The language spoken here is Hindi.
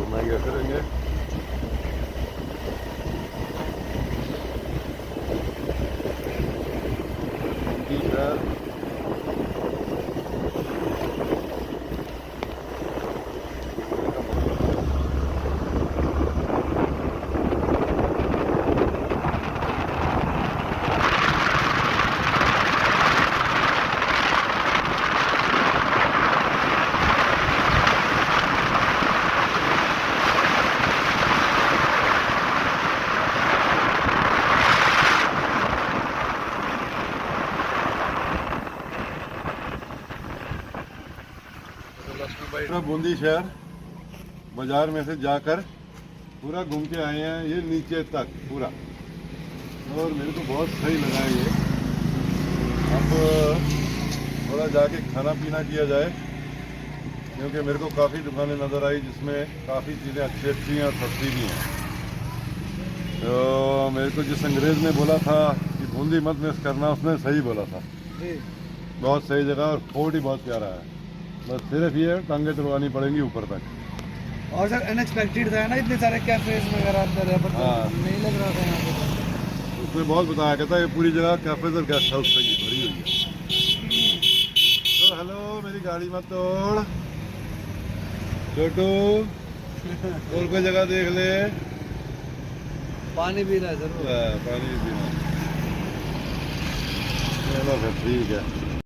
घुमाएंगे फिरेंगे। बुंदी शहर बूंदी शहर बाजार में से जाकर पूरा घूम के आए हैं, ये नीचे तक पूरा, और मेरे को बहुत सही लगा है ये। अब थोड़ा जाके खाना पीना किया जाए, क्योंकि मेरे को काफ़ी दुकानें नज़र आई जिसमें काफ़ी चीज़ें अच्छी हैं और सस्ती भी हैं। तो मेरे को जिस अंग्रेज़ ने बोला था कि बूंदी मत मिस करना, उसने सही बोला था। बहुत सही जगह और फोर्ट ही बहुत प्यारा है। बस सिर्फ ये टांगे तुड़वानी पड़ेंगी ऊपर तक। और सर अनएक्सपेक्टेड था ना, इतने सारे कैफेज वगैरह अंदर है, पर नहीं लग रहा था यहाँ पे। उसने बहुत बताया, कहता है ये पूरी जगह कैफेज और गेस्ट हाउस से भरी हुई है। तो हेलो, मेरी गाड़ी मत तोड़ छोटू, और कोई जगह देख ले। पानी पीना है सर, पानी पीना। चलो फिर ठीक है।